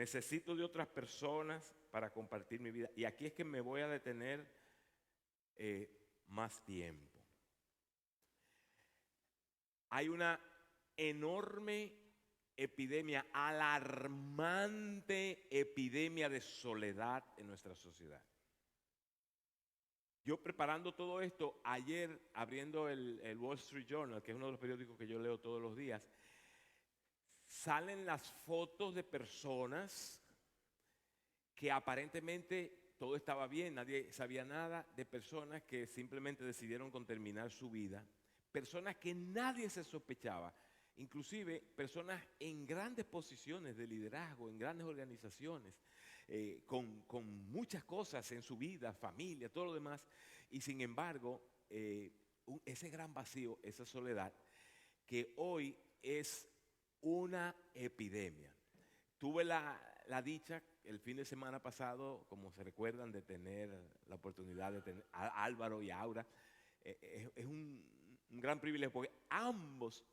necesito de otras personas para compartir mi vida. Y aquí es que me voy a detener más tiempo. Hay una enorme epidemia, alarmante epidemia de soledad en nuestra sociedad. Yo preparando todo esto, ayer abriendo el Wall Street Journal, que es uno de los periódicos que yo leo todos los días, salen las fotos de personas que aparentemente todo estaba bien, nadie sabía nada, de personas que simplemente decidieron con terminar su vida, personas que nadie se sospechaba, inclusive personas en grandes posiciones de liderazgo, en grandes organizaciones, con muchas cosas en su vida, familia, todo lo demás, y sin embargo, ese gran vacío, esa soledad, que hoy es una epidemia. Tuve la dicha el fin de semana pasado, como se recuerdan, de tener la oportunidad de tener a Álvaro y a Aura. Es un gran privilegio porque ambos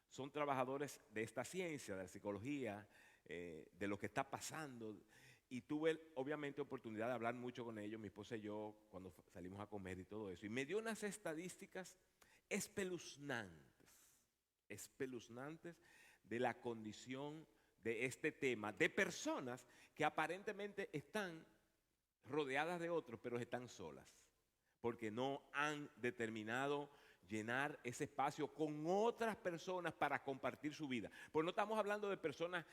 son trabajadores de esta ciencia, de la psicología, de lo que está pasando. Y tuve obviamente oportunidad de hablar mucho con ellos, mi esposa y yo, cuando salimos a comer y todo eso. Y me dio unas estadísticas espeluznantes de la condición de este tema, de personas que aparentemente están rodeadas de otros, pero están solas, porque no han determinado llenar ese espacio con otras personas para compartir su vida. Pues no estamos hablando de personas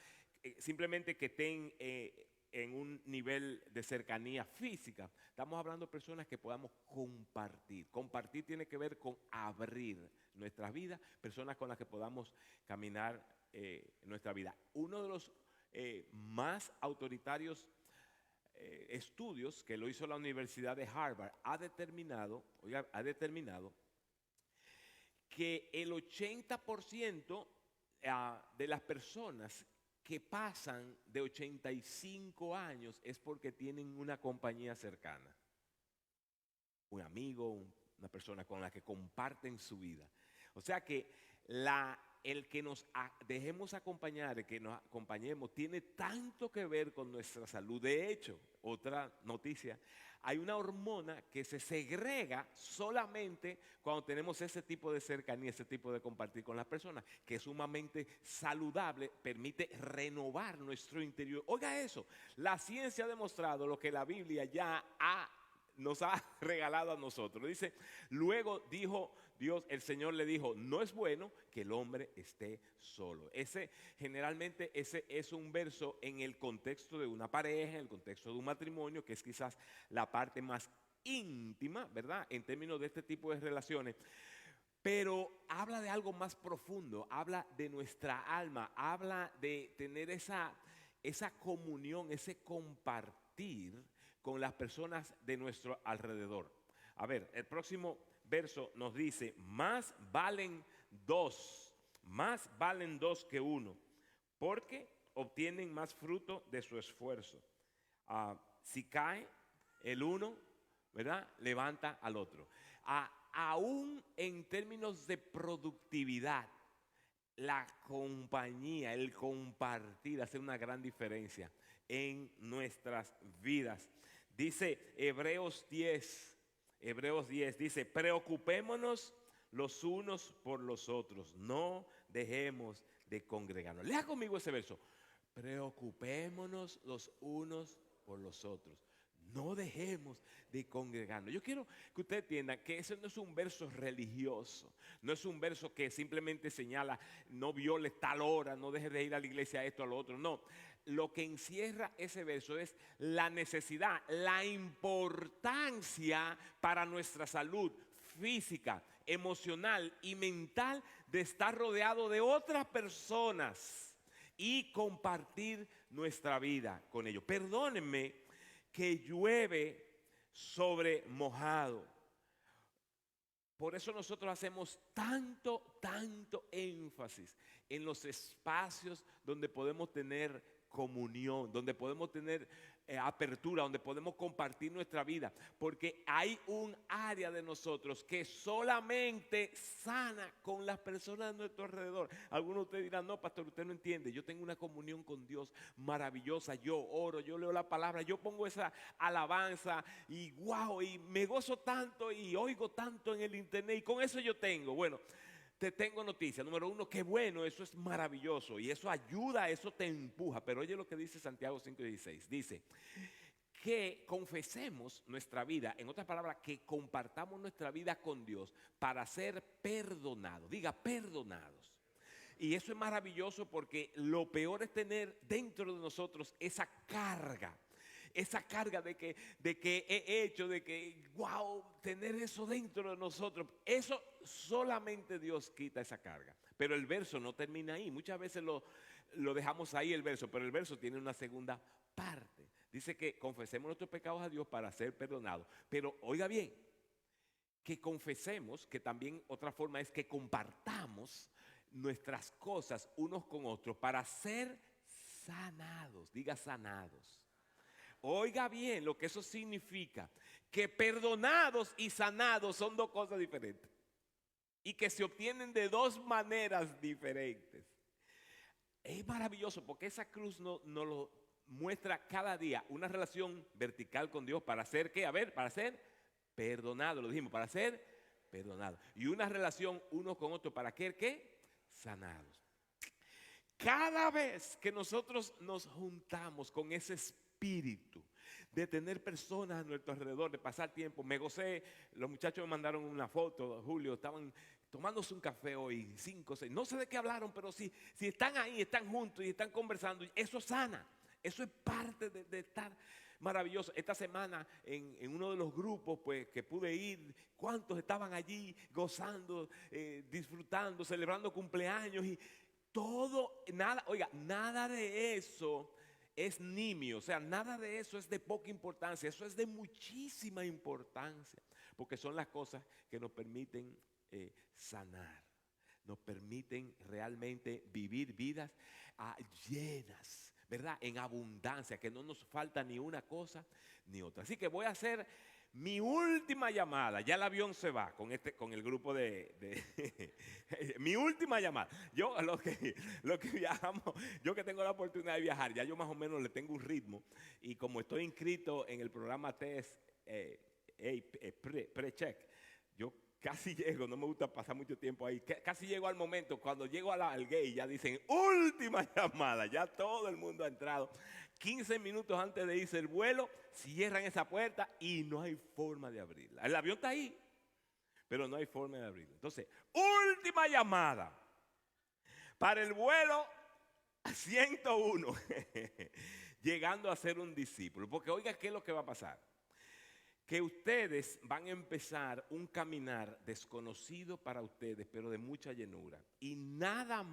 simplemente que estén en un nivel de cercanía física. Estamos hablando de personas que podamos compartir. Compartir tiene que ver con abrir nuestras vidas, personas con las que podamos caminar nuestra vida. Uno de los más autoritarios estudios que lo hizo la Universidad de Harvard ha determinado que el 80% de las personas que pasan de 85 años es porque tienen una compañía cercana. Un amigo, una persona con la que comparten su vida. O sea que el que nos dejemos acompañar, el que nos acompañemos, tiene tanto que ver con nuestra salud. De hecho, otra noticia, hay una hormona que se segrega solamente cuando tenemos ese tipo de cercanía, ese tipo de compartir con las personas, que es sumamente saludable, permite renovar nuestro interior. Oiga eso, la ciencia ha demostrado lo que la Biblia ya nos ha regalado a nosotros. Dice, luego dijo Dios, el Señor le dijo, no es bueno que el hombre esté solo. Generalmente ese es un verso en el contexto de una pareja, en el contexto de un matrimonio, que es quizás la parte más íntima, ¿verdad? En términos de este tipo de relaciones. Pero habla de algo más profundo, habla de nuestra alma, habla de tener esa comunión, ese compartir con las personas de nuestro alrededor. A ver, el próximo verso nos dice, más valen dos que uno, porque obtienen más fruto de su esfuerzo. Si cae el uno, ¿verdad? Levanta al otro. Aún en términos de productividad, la compañía, el compartir hace una gran diferencia en nuestras vidas. Dice Hebreos 10, dice, preocupémonos los unos por los otros, no dejemos de congregarnos. Lea conmigo ese verso, preocupémonos los unos por los otros, no dejemos de congregarnos. Yo quiero que usted entienda que ese no es un verso religioso, no es un verso que simplemente señala, no violes tal hora, no dejes de ir a la iglesia, esto, a lo otro, no. Lo que encierra ese verso es la necesidad, la importancia para nuestra salud física, emocional y mental de estar rodeado de otras personas y compartir nuestra vida con ellos. Perdónenme que llueve sobre mojado. Por eso nosotros hacemos tanto énfasis en los espacios donde podemos tener comunión, donde podemos tener apertura, donde podemos compartir nuestra vida, porque hay un área de nosotros que solamente sana con las personas de nuestro alrededor. Algunos de ustedes dirán, no, pastor, usted no entiende, yo tengo una comunión con Dios maravillosa, yo oro, yo leo la palabra, yo pongo esa alabanza y wow, y me gozo tanto y oigo tanto en el internet y con eso yo tengo. Bueno, te tengo noticia. Número uno, qué bueno, eso es maravilloso y eso ayuda, eso te empuja. Pero oye lo que dice Santiago 5:16. Dice que confesemos nuestra vida, en otras palabras, que compartamos nuestra vida con Dios para ser perdonados. Diga, perdonados. Y eso es maravilloso porque lo peor es tener dentro de nosotros esa carga de que he hecho, de que, wow, tener eso dentro de nosotros. Eso solamente Dios quita esa carga. Pero el verso no termina ahí. Muchas veces lo dejamos ahí el verso, pero el verso tiene una segunda parte. Dice que confesemos nuestros pecados a Dios para ser perdonados. Pero oiga bien, que confesemos, que también otra forma es que compartamos nuestras cosas unos con otros para ser sanados. Diga, sanados. Oiga bien lo que eso significa, que perdonados y sanados son dos cosas diferentes y que se obtienen de dos maneras diferentes. Es maravilloso porque esa cruz nos lo muestra cada día, una relación vertical con Dios para ser, ¿qué? A ver, para ser perdonado, lo dijimos, para ser perdonado. Y una relación uno con otro, ¿para qué? ¿Qué? Sanados. Cada vez que nosotros nos juntamos con ese espíritu de tener personas a nuestro alrededor, de pasar tiempo, me gocé, los muchachos me mandaron una foto, Julio, estaban tomándose un café hoy, 5, 6, no sé de qué hablaron, pero si están ahí, están juntos y están conversando, eso sana, eso es parte de estar maravilloso. Esta semana en uno de los grupos pues, que pude ir, ¿cuántos estaban allí gozando, disfrutando, celebrando cumpleaños y todo, nada, oiga, nada de eso es nimio, o sea, nada de eso es de poca importancia, eso es de muchísima importancia, porque son las cosas que nos permiten sanar, nos permiten realmente vivir vidas llenas, ¿verdad? En abundancia, que no nos falta ni una cosa ni otra. Así que voy a hacer mi última llamada. Ya el avión se va con el grupo mi última llamada. Yo lo que viajamos, yo que tengo la oportunidad de viajar, ya yo más o menos le tengo un ritmo. Y como estoy inscrito en el programa TESS Pre-Check, yo casi llego, no me gusta pasar mucho tiempo ahí, casi llego al momento, cuando llego al gate ya dicen última llamada, ya todo el mundo ha entrado. 15 minutos antes de irse el vuelo, cierran esa puerta y no hay forma de abrirla. El avión está ahí, pero no hay forma de abrirla. Entonces, última llamada para el vuelo 101, llegando a ser un discípulo. Porque oiga, ¿qué es lo que va a pasar? Que ustedes van a empezar un caminar desconocido para ustedes, pero de mucha llenura. Y nada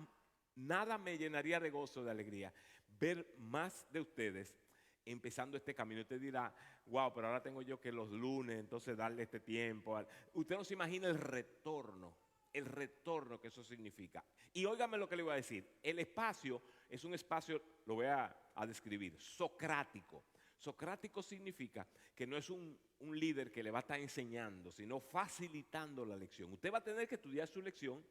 me llenaría de gozo, de alegría, ver más de ustedes empezando este camino. Usted dirá, wow, pero ahora tengo yo que los lunes, entonces darle este tiempo. Usted no se imagina el retorno que eso significa. Y óigame lo que le voy a decir. El espacio es un espacio, lo voy a describir, socrático. Socrático significa que no es un líder que le va a estar enseñando, sino facilitando la lección. Usted va a tener que estudiar su lección,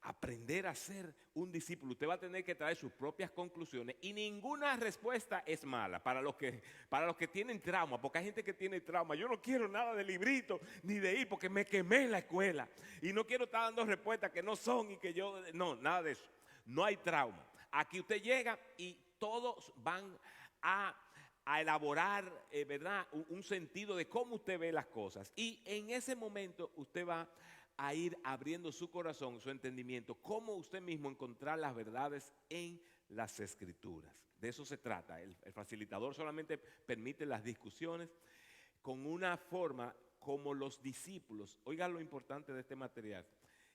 aprender a ser un discípulo. Usted va a tener que traer sus propias conclusiones y ninguna respuesta es mala para los que tienen trauma, porque hay gente que tiene trauma. Yo no quiero nada de librito ni de ir porque me quemé en la escuela y no quiero estar dando respuestas que no son y que yo, no, nada de eso. No hay trauma. Aquí usted llega y todos van a elaborar, ¿verdad? Un sentido de cómo usted ve las cosas. Y en ese momento usted va a ir abriendo su corazón, su entendimiento, cómo usted mismo encontrar las verdades en las Escrituras. De eso se trata. El facilitador solamente permite las discusiones con una forma como los discípulos. Oiga lo importante de este material,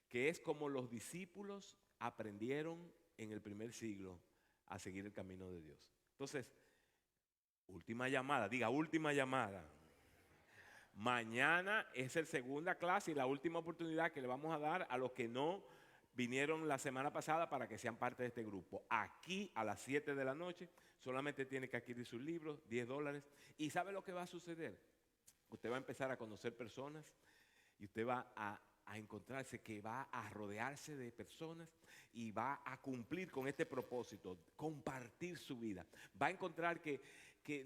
que es como los discípulos aprendieron en el primer siglo a seguir el camino de Dios. Entonces, última llamada, diga última llamada. Mañana es el segunda clase y la última oportunidad que le vamos a dar a los que no vinieron la semana pasada para que sean parte de este grupo. Aquí a las 7 de la noche solamente tiene que adquirir sus libros, $10. ¿Y sabe lo que va a suceder? Usted va a empezar a conocer personas y usted va a encontrarse que va a rodearse de personas y va a cumplir con este propósito, compartir su vida. Va a encontrar que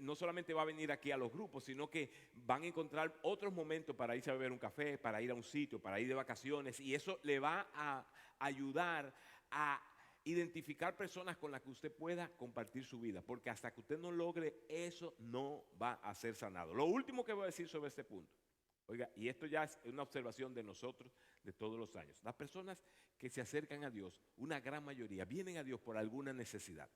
no solamente va a venir aquí a los grupos, sino que van a encontrar otros momentos para irse a beber un café, para ir a un sitio, para ir de vacaciones, y eso le va a ayudar a identificar personas con las que usted pueda compartir su vida, porque hasta que usted no logre eso, no va a ser sanado. Lo último que voy a decir sobre este punto, oiga, y esto ya es una observación de nosotros de todos los años. Las personas que se acercan a Dios, una gran mayoría, vienen a Dios por alguna necesidad.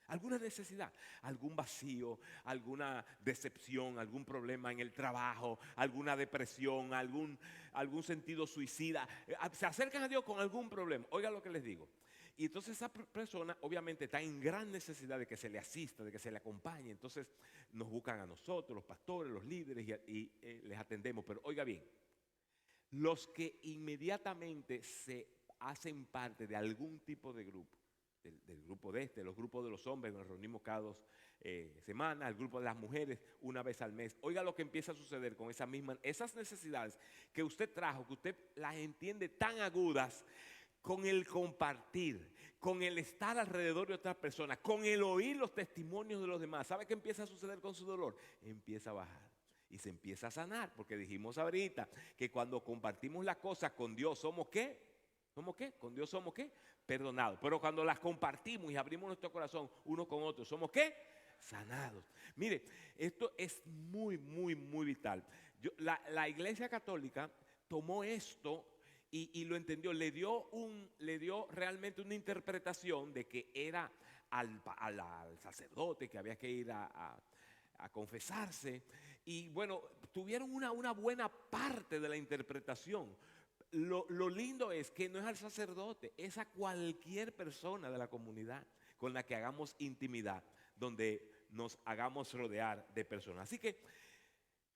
Alguna necesidad, algún vacío, alguna decepción, algún problema en el trabajo, alguna depresión, algún sentido suicida. Se acercan a Dios con algún problema. Oiga lo que les digo. Y entonces esa persona obviamente está en gran necesidad de que se le asista, de que se le acompañe. Entonces nos buscan a nosotros, los pastores, los líderes, y les atendemos. Pero oiga bien, los que inmediatamente se hacen parte de algún tipo de grupo, del grupo los grupos de los hombres, nos reunimos cada 2 semanas, el grupo de las mujeres una vez al mes. Oiga lo que empieza a suceder con esas necesidades que usted trajo, que usted las entiende tan agudas, con el compartir, con el estar alrededor de otras personas, con el oír los testimonios de los demás. ¿Sabe qué empieza a suceder con su dolor? Empieza a bajar y se empieza a sanar, porque dijimos ahorita que cuando compartimos las cosas con Dios, ¿somos qué? ¿Somos qué? Con Dios somos ¿qué? Perdonados. Pero cuando las compartimos y abrimos nuestro corazón uno con otro, ¿somos qué? Sanados. Mire, esto es muy, muy, muy vital. La Iglesia Católica tomó esto y lo entendió, le dio realmente una interpretación de que era al sacerdote que había que ir a confesarse. Y bueno, tuvieron una buena parte de la interpretación. Lo lindo es que no es al sacerdote, es a cualquier persona de la comunidad con la que hagamos intimidad, donde nos hagamos rodear de personas. Así que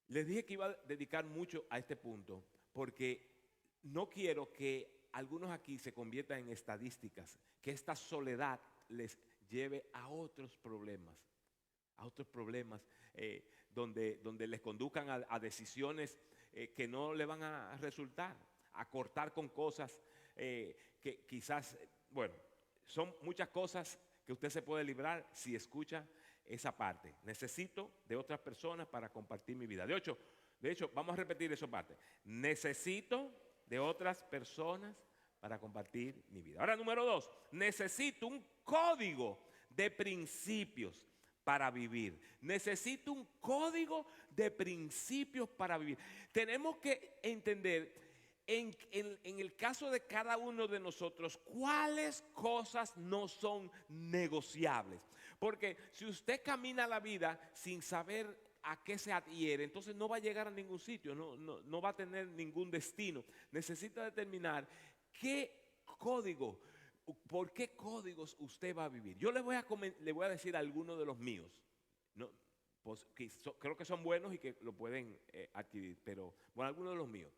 les dije que iba a dedicar mucho a este punto, porque no quiero que algunos aquí se conviertan en estadísticas, que esta soledad les lleve a otros problemas, donde les conduzcan a decisiones que no le van a resultar, a cortar con cosas que quizás, bueno, son muchas cosas que usted se puede librar si escucha esa parte. Necesito de otras personas para compartir mi vida. De hecho, vamos a repetir esa parte. Necesito de otras personas para compartir mi vida. Ahora, número 2, necesito un código de principios para vivir. Necesito un código de principios para vivir. Tenemos que entender en el caso de cada uno de nosotros cuáles cosas no son negociables. Porque si usted camina la vida sin saber a qué se adhiere, entonces no va a llegar a ningún sitio, no va a tener ningún destino. Necesita determinar qué código, por qué códigos usted va a vivir. Yo le voy a decir algunos de los míos, ¿no? Pues, creo que son buenos y que lo pueden adquirir, pero bueno, algunos de los míos.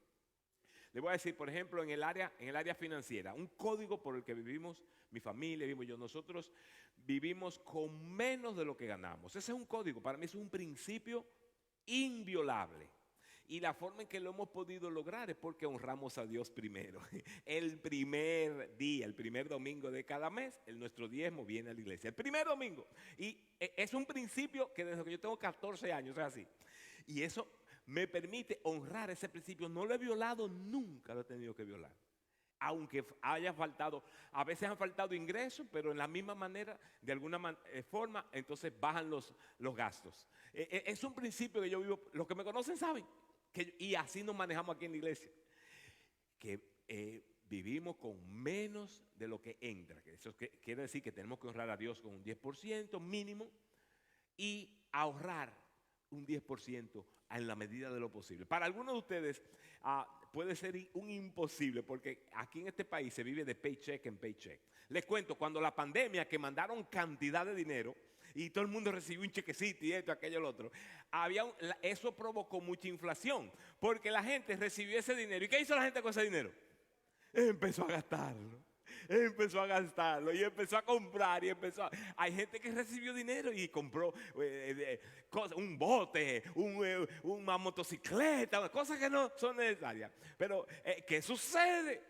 Le voy a decir, por ejemplo, en el área financiera, un código por el que vivimos, mi familia, vivimos yo, nosotros vivimos con menos de lo que ganamos. Ese es un código, para mí es un principio inviolable. Y la forma en que lo hemos podido lograr es porque honramos a Dios primero. El primer día, el primer domingo de cada mes, nuestro diezmo viene a la iglesia. El primer domingo. Y es un principio que desde que yo tengo 14 años es así. Y eso me permite honrar ese principio. No lo he violado nunca, lo he tenido que violar. Aunque haya faltado, a veces han faltado ingresos, pero en la misma manera, de alguna forma, entonces bajan los gastos. Es un principio que yo vivo, los que me conocen saben, y así nos manejamos aquí en la iglesia, que vivimos con menos de lo que entra. Eso quiere decir que tenemos que honrar a Dios con un 10% mínimo y ahorrar un 10% en la medida de lo posible. Para algunos de ustedes puede ser un imposible, porque aquí en este país se vive de paycheck en paycheck. Les cuento, cuando la pandemia, que mandaron cantidad de dinero y todo el mundo recibió un chequecito y esto, aquello, lo otro, eso provocó mucha inflación, porque la gente recibió ese dinero. ¿Y qué hizo la gente con ese dinero? Empezó a gastarlo. empezó a gastarlo y empezó a comprar y empezó a... Hay gente que recibió dinero y compró cosas, un bote, una motocicleta, cosas que no son necesarias. Pero, ¿qué sucede?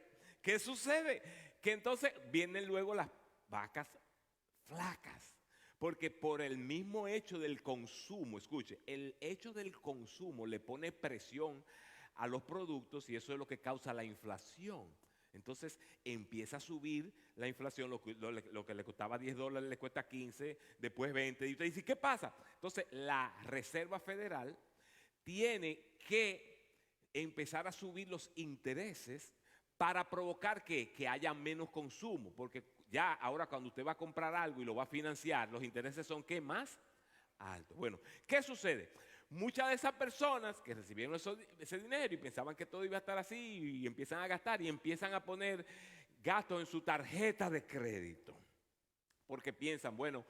¿Qué sucede? Que entonces vienen luego las vacas flacas. Porque por el mismo hecho del consumo, escuche, el hecho del consumo le pone presión a los productos y eso es lo que causa la inflación. Entonces empieza a subir la inflación, lo que le costaba $10 le cuesta 15, después 20. Y usted dice, ¿qué pasa? Entonces la Reserva Federal tiene que empezar a subir los intereses para provocar que haya menos consumo, porque ya ahora cuando usted va a comprar algo y lo va a financiar, los intereses son ¿qué más? Altos. Bueno, ¿qué sucede? Muchas de esas personas que recibieron ese dinero y pensaban que todo iba a estar así y empiezan a gastar y empiezan a poner gastos en su tarjeta de crédito. Porque piensan, bueno,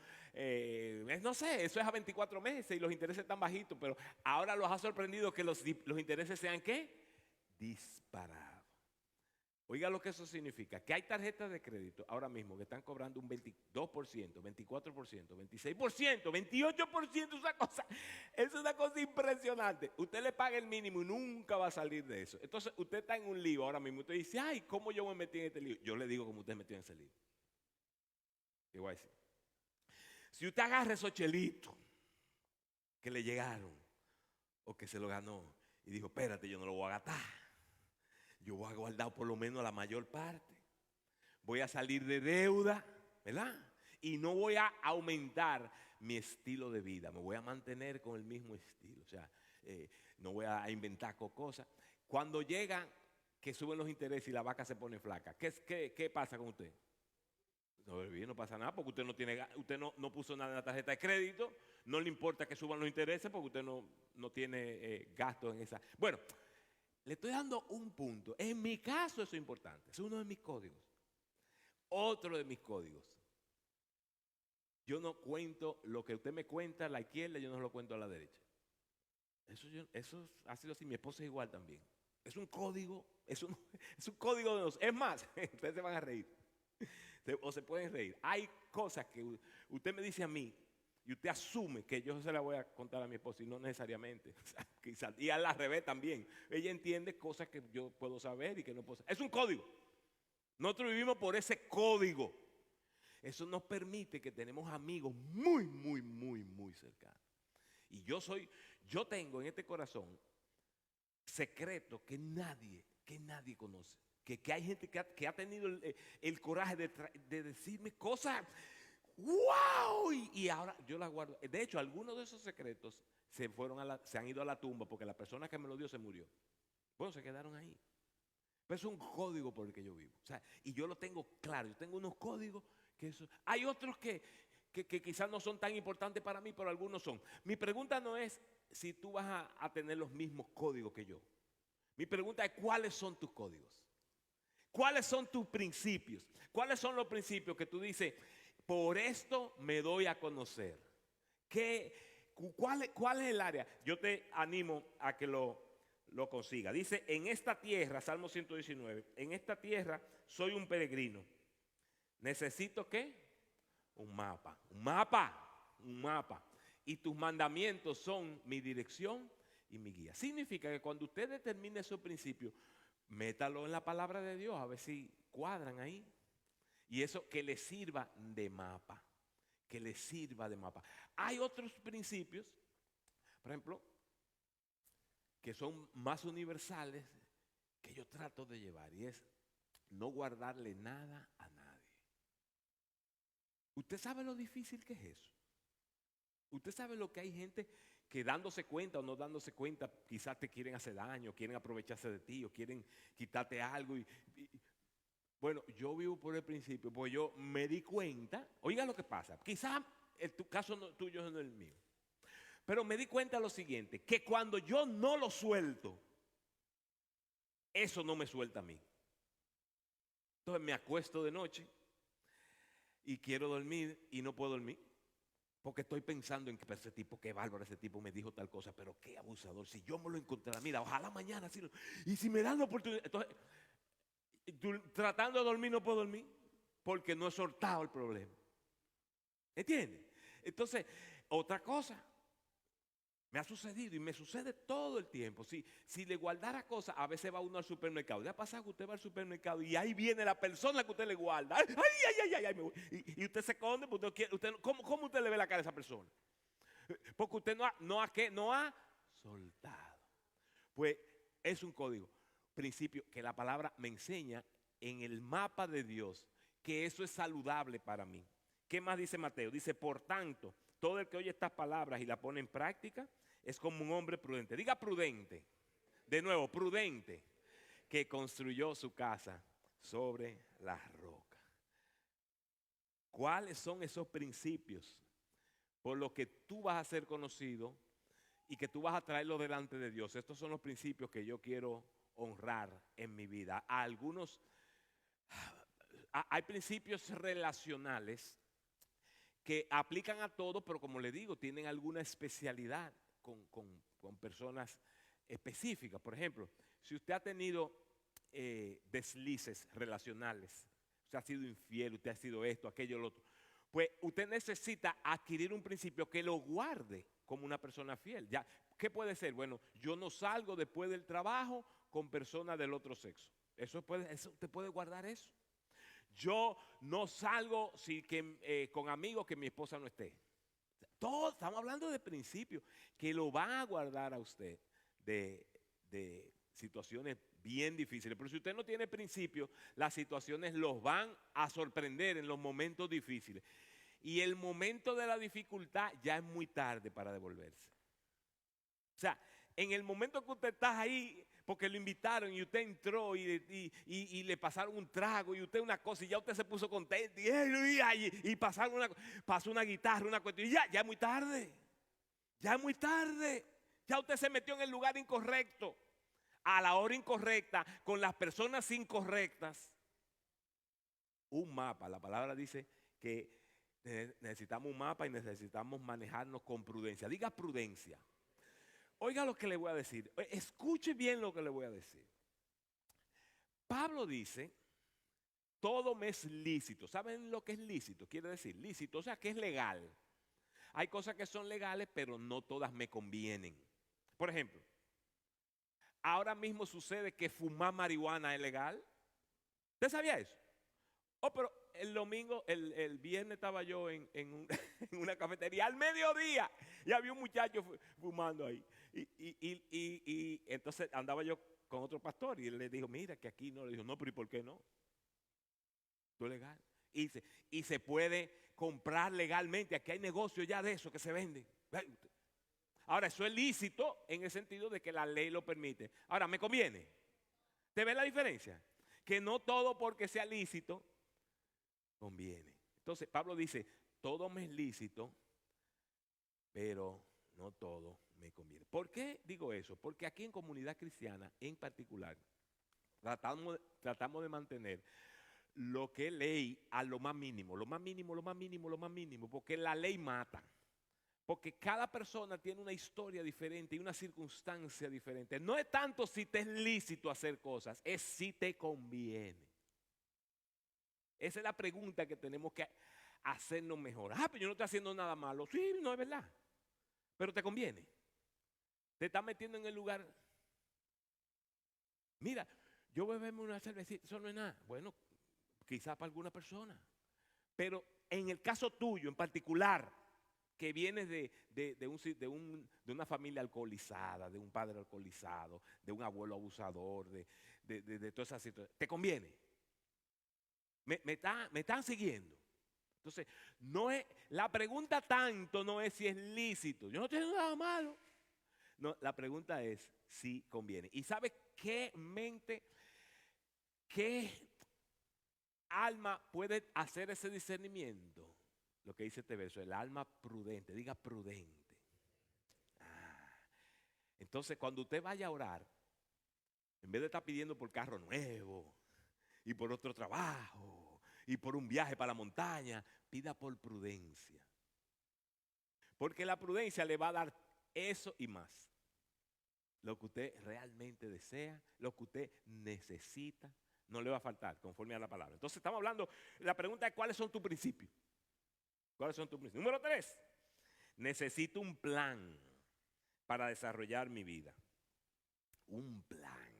no sé, eso es a 24 meses y los intereses están bajitos, pero ahora los ha sorprendido que los intereses sean ¿qué? Disparados. Oiga lo que eso significa, que hay tarjetas de crédito ahora mismo que están cobrando un 22%, 24%, 26%, 28%, es una cosa impresionante. Usted le paga el mínimo y nunca va a salir de eso. Entonces usted está en un lío ahora mismo, usted dice, ay, ¿cómo yo me metí en este lío? Yo le digo cómo usted metió en ese lío. ¿Qué voy a decir? Si usted agarra esos chelitos que le llegaron o que se lo ganó y dijo, espérate, yo no lo voy a gastar. Yo voy a guardar por lo menos la mayor parte. Voy a salir de deuda, ¿verdad? Y no voy a aumentar mi estilo de vida. Me voy a mantener con el mismo estilo. O sea, no voy a inventar cosas. Cuando llega que suben los intereses y la vaca se pone flaca, ¿qué pasa con usted? No pasa nada porque usted no puso nada en la tarjeta de crédito. No le importa que suban los intereses porque usted no tiene gastos en esa. Bueno. Le estoy dando un punto. En mi caso eso es importante. Es uno de mis códigos. Otro de mis códigos. Yo no cuento lo que usted me cuenta a la izquierda, yo no lo cuento a la derecha. Eso ha sido así. Mi esposa es igual también. Es un código. Es un código de nosotros. Es más, ustedes se van a reír. O se pueden reír. Hay cosas que usted me dice a mí y usted asume que yo se la voy a contar a mi esposa y no necesariamente. Quizás, y al revés también. Ella entiende cosas que yo puedo saber y que no puedo saber. Es un código. Nosotros vivimos por ese código. Eso nos permite que tenemos amigos muy, muy, muy, muy cercanos. Y yo tengo en este corazón secretos que nadie conoce. Que hay gente que ha tenido el coraje de decirme cosas. ¡Wow! Y ahora yo las guardo. De hecho, algunos de esos secretos se han ido a la tumba porque la persona que me lo dio se murió. Bueno, se quedaron ahí. Pero es un código por el que yo vivo. O sea, y yo lo tengo claro. Yo tengo unos códigos que eso. Hay otros que quizás no son tan importantes para mí, pero algunos son. Mi pregunta no es si tú vas a tener los mismos códigos que yo. Mi pregunta es ¿cuáles son tus códigos? ¿Cuáles son tus principios? ¿Cuáles son los principios que tú dices, por esto me doy a conocer? ¿Cuál es el área? Yo te animo a que lo consiga. Dice, en esta tierra, Salmo 119, en esta tierra soy un peregrino. ¿Necesito qué? Un mapa. Y tus mandamientos son mi dirección y mi guía. Significa que cuando usted determine esos principios, métalo en la palabra de Dios, a ver si cuadran ahí. Y eso que le sirva de mapa. Que le sirva de mapa. Hay otros principios, por ejemplo, que son más universales, que yo trato de llevar. Y es no guardarle nada a nadie. ¿Usted sabe lo difícil que es eso? ¿Usted sabe lo que hay gente que dándose cuenta o no dándose cuenta, quizás te quieren hacer daño, quieren aprovecharse de ti o quieren quitarte algo? Bueno, yo vivo por el principio, pues yo me di cuenta, oiga lo que pasa, quizás el caso tuyo no es el mío, pero me di cuenta de lo siguiente, que cuando yo no lo suelto, eso no me suelta a mí. Entonces me acuesto de noche y quiero dormir y no puedo dormir. Porque estoy pensando en que ese tipo, qué bárbaro, ese tipo me dijo tal cosa, pero qué abusador. Si yo me lo encontrara, mira, ojalá mañana. Y si me dan la oportunidad. Entonces, tratando de dormir, no puedo dormir. porque no he soltado el problema. ¿Entiendes? Entonces, otra cosa, me ha sucedido y me sucede todo el tiempo. Si le guardara cosas, a veces va uno al supermercado. ¿Le ha pasado que usted va al supermercado y ahí viene la persona que usted le guarda? ¡Ay, ay, ay, ay! Y usted se esconde porque ¿cómo usted le ve la cara a esa persona? Porque usted no ha soltado. Pues es un código, principio que la palabra me enseña en el mapa de Dios, que eso es saludable para mí. ¿Qué más dice Mateo? Dice, por tanto, todo el que oye estas palabras y las pone en práctica es como un hombre prudente. Diga prudente. De nuevo, prudente, que construyó su casa sobre la roca. ¿Cuáles son esos principios por los que tú vas a ser conocido y que tú vas a traerlo delante de Dios? Estos son los principios que yo quiero honrar en mi vida. Hay principios relacionales que aplican a todo, pero como le digo, tienen alguna especialidad con personas específicas. Por ejemplo, si usted ha tenido deslices relacionales, usted ha sido infiel, usted ha sido esto, aquello, lo otro, pues usted necesita adquirir un principio que lo guarde como una persona fiel. Ya, ¿qué puede ser? Bueno, yo no salgo después del trabajo con personas del otro sexo. Usted puede guardar eso. Yo no salgo con amigos que mi esposa no esté. Todos estamos hablando de principios que lo van a guardar a usted de situaciones bien difíciles. Pero si usted no tiene principios, las situaciones los van a sorprender en los momentos difíciles. Y el momento de la dificultad ya es muy tarde para devolverse. O sea, en el momento que usted está ahí, porque lo invitaron y usted entró y le pasaron un trago y usted una cosa y ya usted se puso contento y pasó una guitarra, una cuestión y ya es muy tarde. Ya es muy tarde. Ya usted se metió en el lugar incorrecto, a la hora incorrecta, con las personas incorrectas. Un mapa, la palabra dice que necesitamos un mapa y necesitamos manejarnos con prudencia. Diga prudencia. Oiga lo que le voy a decir. Escuche bien lo que le voy a decir. Pablo dice, todo me es lícito. ¿Saben lo que es lícito? Quiere decir lícito, o sea que es legal. Hay cosas que son legales, pero no todas me convienen. Por ejemplo, ahora mismo sucede que fumar marihuana es legal. ¿Usted sabía eso? Pero el domingo, el viernes estaba yo en una cafetería al mediodía y había un muchacho fumando ahí. Y entonces andaba yo con otro pastor y él le dijo, mira que aquí no. Le dijo, no, pero ¿y por qué no? Esto es legal. Y se puede comprar legalmente. Aquí hay negocios ya de eso que se venden. Ahora, eso es lícito en el sentido de que la ley lo permite. Ahora, ¿me conviene? ¿Te ves la diferencia? Que no todo porque sea lícito conviene. Entonces, Pablo dice, todo me es lícito, pero no todo me conviene. ¿Por qué digo eso? Porque aquí en Comunidad Cristiana, en particular, tratamos de mantener lo que es ley a lo más mínimo, lo más mínimo, lo más mínimo, lo más mínimo, porque la ley mata. Porque cada persona tiene una historia diferente y una circunstancia diferente. No es tanto si te es lícito hacer cosas, es si te conviene. Esa es la pregunta que tenemos que hacernos mejor. Pero yo no estoy haciendo nada malo. Sí, no es verdad. Pero te conviene. Te estás metiendo en el lugar. Mira, yo beberme una cervecita, eso no es nada. Bueno, quizás para alguna persona. Pero en el caso tuyo en particular, que vienes de una familia alcoholizada, de un padre alcoholizado, de un abuelo abusador, de toda esa situación, ¿te conviene? Me están siguiendo. Entonces, la pregunta tanto no es si es lícito. Yo no tengo nada malo. No, la pregunta es si conviene. ¿Y sabes qué mente, qué alma puede hacer ese discernimiento? Lo que dice este verso, el alma prudente. Diga prudente. Entonces, cuando usted vaya a orar, en vez de estar pidiendo por carro nuevo y por otro trabajo y por un viaje para la montaña, pida por prudencia. Porque la prudencia le va a dar eso y más. Lo que usted realmente desea, lo que usted necesita, No le va a faltar, conforme a la palabra. Entonces estamos hablando, la pregunta es ¿cuáles son tus principios? ¿Cuáles son tus principios? Número 3, necesito un plan para desarrollar mi vida. Un plan.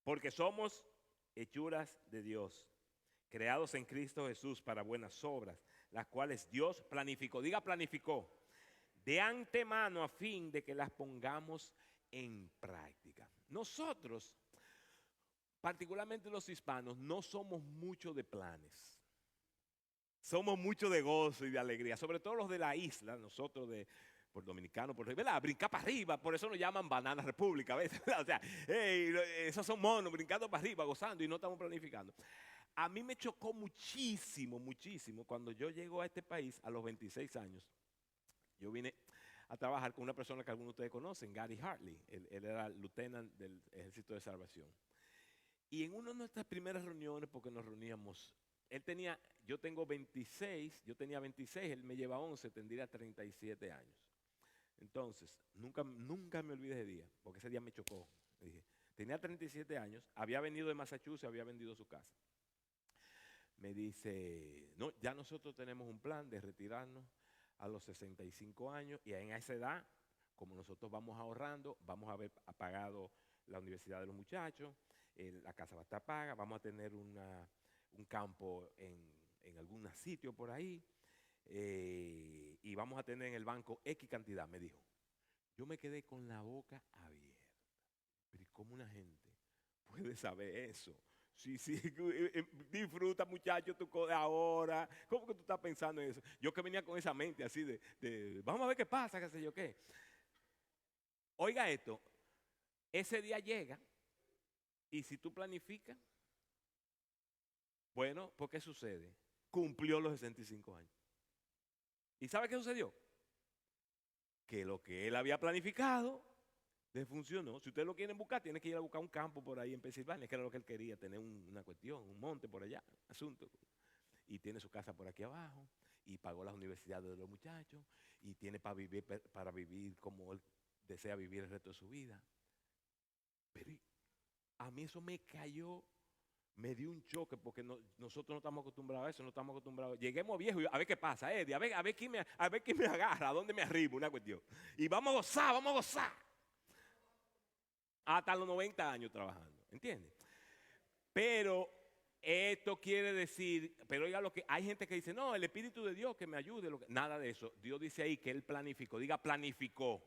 Porque somos hechuras de Dios, creados en Cristo Jesús para buenas obras, las cuales Dios planificó. Diga planificó. De antemano a fin de que las pongamos en práctica. Nosotros, particularmente los hispanos, no somos mucho de planes. Somos mucho de gozo y de alegría, sobre todo los de la isla, nosotros por dominicano, ¿verdad? Brincar para arriba, por eso nos llaman Banana República, ¿ves? O sea, hey, esos son monos brincando para arriba, gozando y no estamos planificando. A mí me chocó muchísimo, muchísimo cuando yo llego a este país a los 26 años. Yo vine a trabajar con una persona que algunos de ustedes conocen, Gary Hartley. Él era lieutenant del Ejército de Salvación. Y en una de nuestras primeras reuniones, porque nos reuníamos, yo tenía 26, él me lleva 11, tendría 37 años. Entonces, nunca me olvidé ese día, porque ese día me chocó. Dije, tenía 37 años, había venido de Massachusetts, había vendido su casa. Me dice, no, ya nosotros tenemos un plan de retirarnos a los 65 años y en esa edad, como nosotros vamos ahorrando, vamos a haber pagado la universidad de los muchachos, la casa va a estar paga, vamos a tener un campo en algún sitio por ahí y vamos a tener en el banco X cantidad, me dijo. Yo me quedé con la boca abierta. Pero ¿cómo una gente puede saber eso? Sí, disfruta muchacho tu ahora. ¿Cómo que tú estás pensando en eso? Yo que venía con esa mente así de vamos a ver qué pasa, qué sé yo qué. Oiga esto, ese día llega y si tú planificas, bueno, ¿por qué sucede? Cumplió los 65 años. ¿Y sabe qué sucedió? Que lo que él había planificado funcionó. Si ustedes lo quieren buscar, tiene que ir a buscar un campo por ahí en Pensilvania, que era lo que él quería, tener una cuestión, un monte por allá, asunto. Y tiene su casa por aquí abajo, y pagó las universidades de los muchachos, y tiene para vivir como él desea vivir el resto de su vida. Pero a mí eso me cayó, me dio un choque, porque nosotros no estamos acostumbrados a eso, no estamos acostumbrados. Lleguemos viejos, a ver qué pasa, Eddie, a ver quién me agarra, a dónde me arribo, una cuestión. Y vamos a gozar, vamos a gozar. Hasta los 90 años trabajando, ¿entiendes? Pero esto quiere decir, pero oiga lo que, hay gente que dice, no, el Espíritu de Dios que me ayude, nada de eso. Dios dice ahí que Él planificó, diga planificó.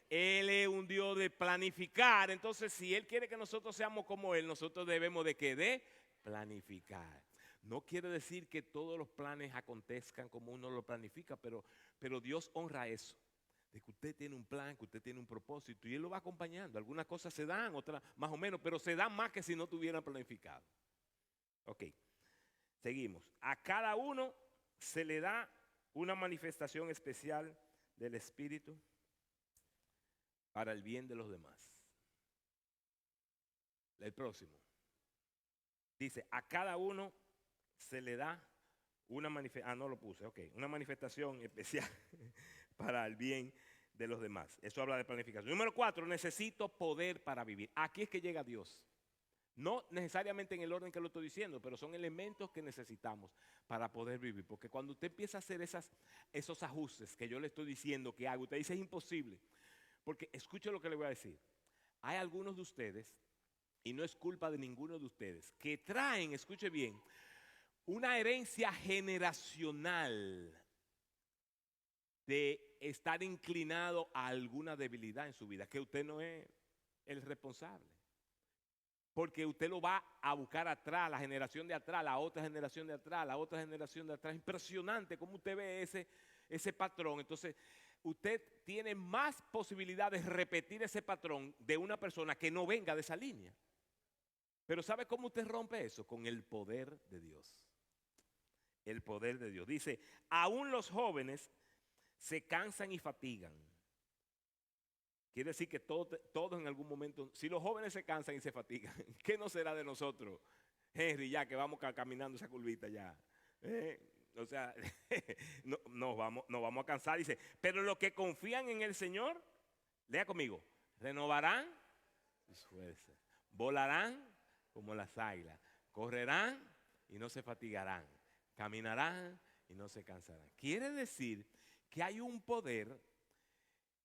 Él es un Dios de planificar, entonces si Él quiere que nosotros seamos como Él, nosotros debemos de ¿qué? De planificar. No quiere decir que todos los planes acontezcan como uno lo planifica, pero Dios honra eso. De que usted tiene un plan, que usted tiene un propósito y Él lo va acompañando. Algunas cosas se dan, otras más o menos, pero se dan más que si no tuvieran planificado. Ok, seguimos. A cada uno se le da una manifestación especial del Espíritu para el bien de los demás. El próximo. Dice, a cada uno se le da una manifestación, no lo puse, ok, una manifestación especial para el bien de los demás. Eso habla de planificación. Número 4, necesito poder para vivir. Aquí es que llega Dios. No necesariamente en el orden que lo estoy diciendo, pero son elementos que necesitamos para poder vivir. Porque cuando usted empieza a hacer esos ajustes que yo le estoy diciendo que hago, usted dice es imposible. Porque escuche lo que le voy a decir. Hay algunos de ustedes, y no es culpa de ninguno de ustedes, que traen, escuche bien, una herencia generacional de estar inclinado a alguna debilidad en su vida, que usted no es el responsable. Porque usted lo va a buscar atrás, la generación de atrás, la otra generación de atrás, la otra generación de atrás. Impresionante cómo usted ve ese patrón. Entonces, usted tiene más posibilidades de repetir ese patrón de una persona que no venga de esa línea. Pero ¿sabe cómo usted rompe eso? Con el poder de Dios. El poder de Dios. Dice, aún los jóvenes se cansan y fatigan. Quiere decir que todos en algún momento, si los jóvenes se cansan y se fatigan, ¿qué no será de nosotros, Henry, ya que vamos caminando esa curvita ya? O sea, nos vamos a cansar. Dice, pero los que confían en el Señor, lea conmigo, renovarán sus fuerzas, volarán como las águilas. Correrán y no se fatigarán. Caminarán y no se cansarán. Quiere decir que hay un poder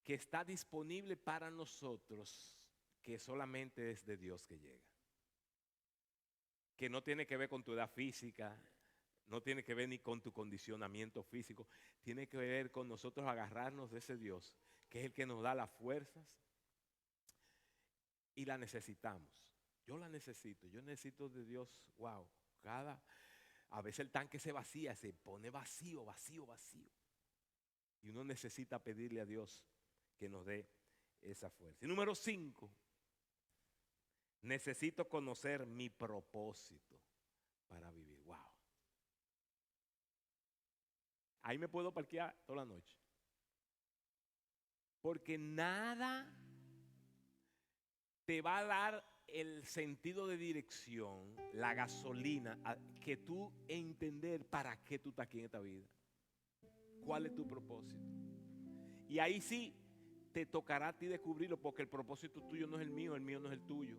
que está disponible para nosotros que solamente es de Dios que llega. Que no tiene que ver con tu edad física, no tiene que ver ni con tu condicionamiento físico, tiene que ver con nosotros agarrarnos de ese Dios, que es el que nos da las fuerzas y la necesitamos. Yo la necesito, yo necesito de Dios, wow, a veces el tanque se vacía, se pone vacío. Y uno necesita pedirle a Dios que nos dé esa fuerza. Y número 5, necesito conocer mi propósito para vivir. Wow. Ahí me puedo parquear toda la noche. Porque nada te va a dar el sentido de dirección, la gasolina, que tú entender para qué tú estás aquí en esta vida. ¿Cuál es tu propósito? Y ahí sí te tocará a ti descubrirlo, porque el propósito tuyo no es el mío no es el tuyo.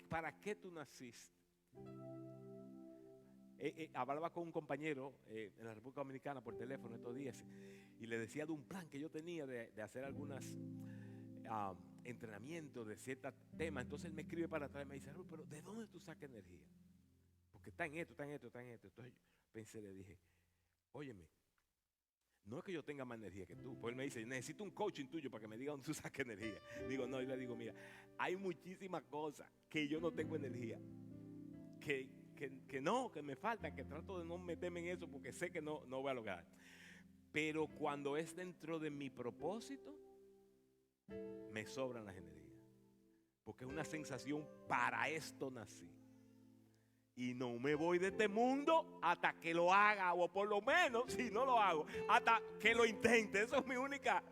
¿Para qué tú naciste? Hablaba con un compañero en la República Dominicana por teléfono estos días y le decía de un plan que yo tenía de hacer algunos entrenamientos de ciertos temas. Entonces él me escribe para atrás y me dice, pero ¿de dónde tú sacas energía? Porque está en esto. Entonces yo pensé, le dije, óyeme, no es que yo tenga más energía que tú. Pues él me dice, necesito un coaching tuyo para que me diga dónde tú sacas energía. Digo, no, y le digo, mira, hay muchísimas cosas que yo no tengo energía, que me faltan, que trato de no meterme en eso porque sé que no voy a lograr. Pero cuando es dentro de mi propósito, me sobran las energías. Porque es una sensación, para esto nací. Y no me voy de este mundo hasta que lo haga, o por lo menos, si no lo hago, hasta que lo intente. Eso es mi única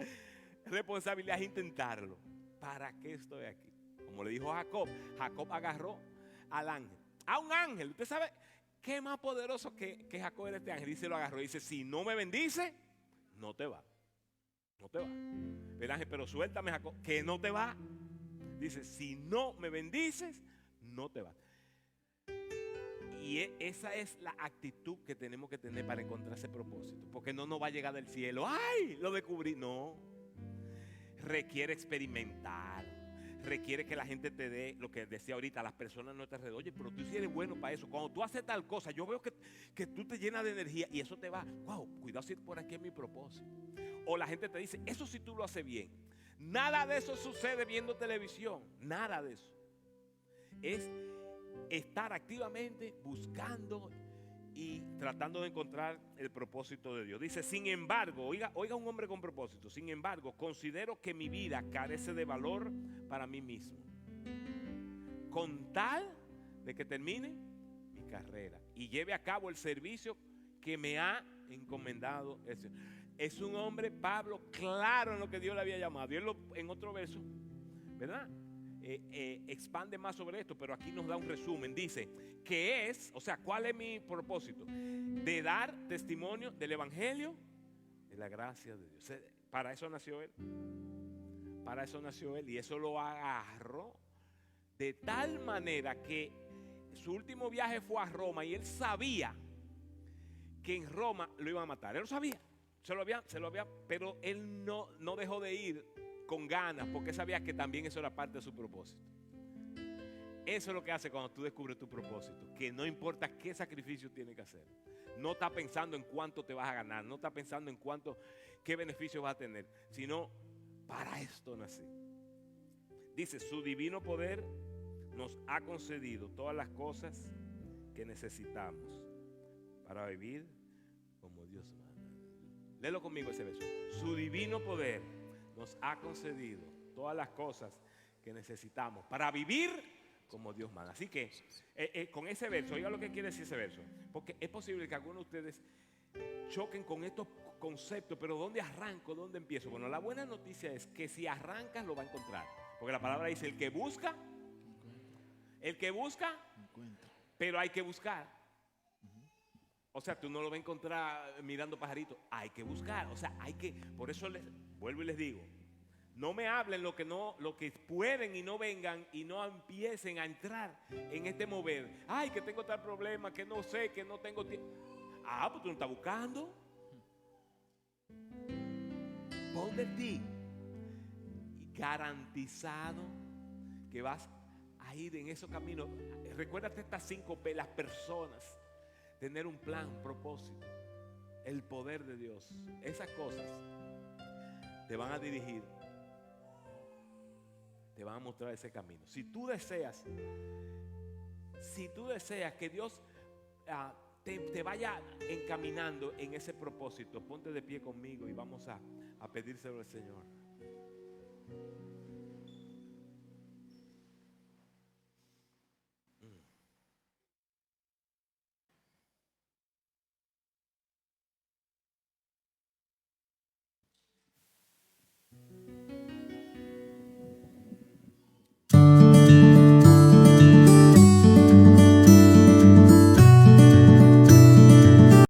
responsabilidad, es intentarlo. ¿Para qué estoy aquí? Como le dijo Jacob, Jacob agarró al ángel. A un ángel, usted sabe qué más poderoso que Jacob era este ángel. Dice, lo agarró y dice, si no me bendice, no te va. No te va. El ángel, pero suéltame, Jacob, que no te va. Dice, si no me bendices, no te va. Y esa es la actitud que tenemos que tener para encontrar ese propósito. Porque no nos va a llegar del cielo. ¡Ay! Lo descubrí. No. Requiere experimentar. Requiere que la gente te dé lo que decía ahorita, las personas no te alrededor. Oye, pero tú sí eres bueno para eso. Cuando tú haces tal cosa, yo veo que tú te llenas de energía y eso te va. Wow, cuidado si por aquí es mi propósito. O la gente te dice, eso sí tú lo haces bien. Nada de eso sucede viendo televisión. Nada de eso. Es estar activamente buscando y tratando de encontrar el propósito de Dios. Dice, sin embargo, oiga un hombre con propósito. Sin embargo, considero que mi vida carece de valor para mí mismo, con tal de que termine mi carrera y lleve a cabo el servicio que me ha encomendado el Señor. Es un hombre, Pablo, claro en lo que Dios le había llamado. Y él en otro verso, ¿verdad? Expande más sobre esto, pero aquí nos da un resumen. Dice que es, o sea, ¿cuál es mi propósito? De dar testimonio del evangelio, de la gracia de Dios. Para eso nació él. Para eso nació él. Y eso lo agarró de tal manera que su último viaje fue a Roma y él sabía que en Roma lo iban a matar. Él lo sabía. Se lo había, pero él no dejó de ir con ganas, porque sabía que también eso era parte de su propósito. Eso es lo que hace cuando tú descubres tu propósito, que no importa qué sacrificio tienes que hacer. No estás pensando en cuánto te vas a ganar, no estás pensando en qué beneficios vas a tener, sino para esto nací. Dice, su divino poder nos ha concedido todas las cosas que necesitamos para vivir como Dios manda. Léelo conmigo ese verso. Su divino poder nos ha concedido todas las cosas que necesitamos para vivir como Dios manda. Así que con ese verso, oiga lo que quiere decir ese verso, porque es posible que algunos de ustedes choquen con estos conceptos, pero ¿dónde arranco? ¿Dónde empiezo? Bueno, la buena noticia es que si arrancas lo va a encontrar, porque la palabra dice, el que busca, encuentra. Pero hay que buscar. O sea, tú no lo vas a encontrar mirando pajaritos. Hay que buscar. O sea, por eso vuelvo y les digo, No me hablen lo que pueden y no vengan y no empiecen a entrar en este mover. Ay, que tengo tal problema, que no sé, que no tengo tiempo. Ah, pues tú no estás buscando. Pon de ti y garantizado que vas a ir en esos caminos. Recuérdate estas 5 P, las personas, tener un plan, un propósito, el poder de Dios. Esas cosas te van a dirigir, te van a mostrar ese camino. Si tú deseas que Dios te vaya encaminando en ese propósito, ponte de pie conmigo y vamos a pedírselo al Señor.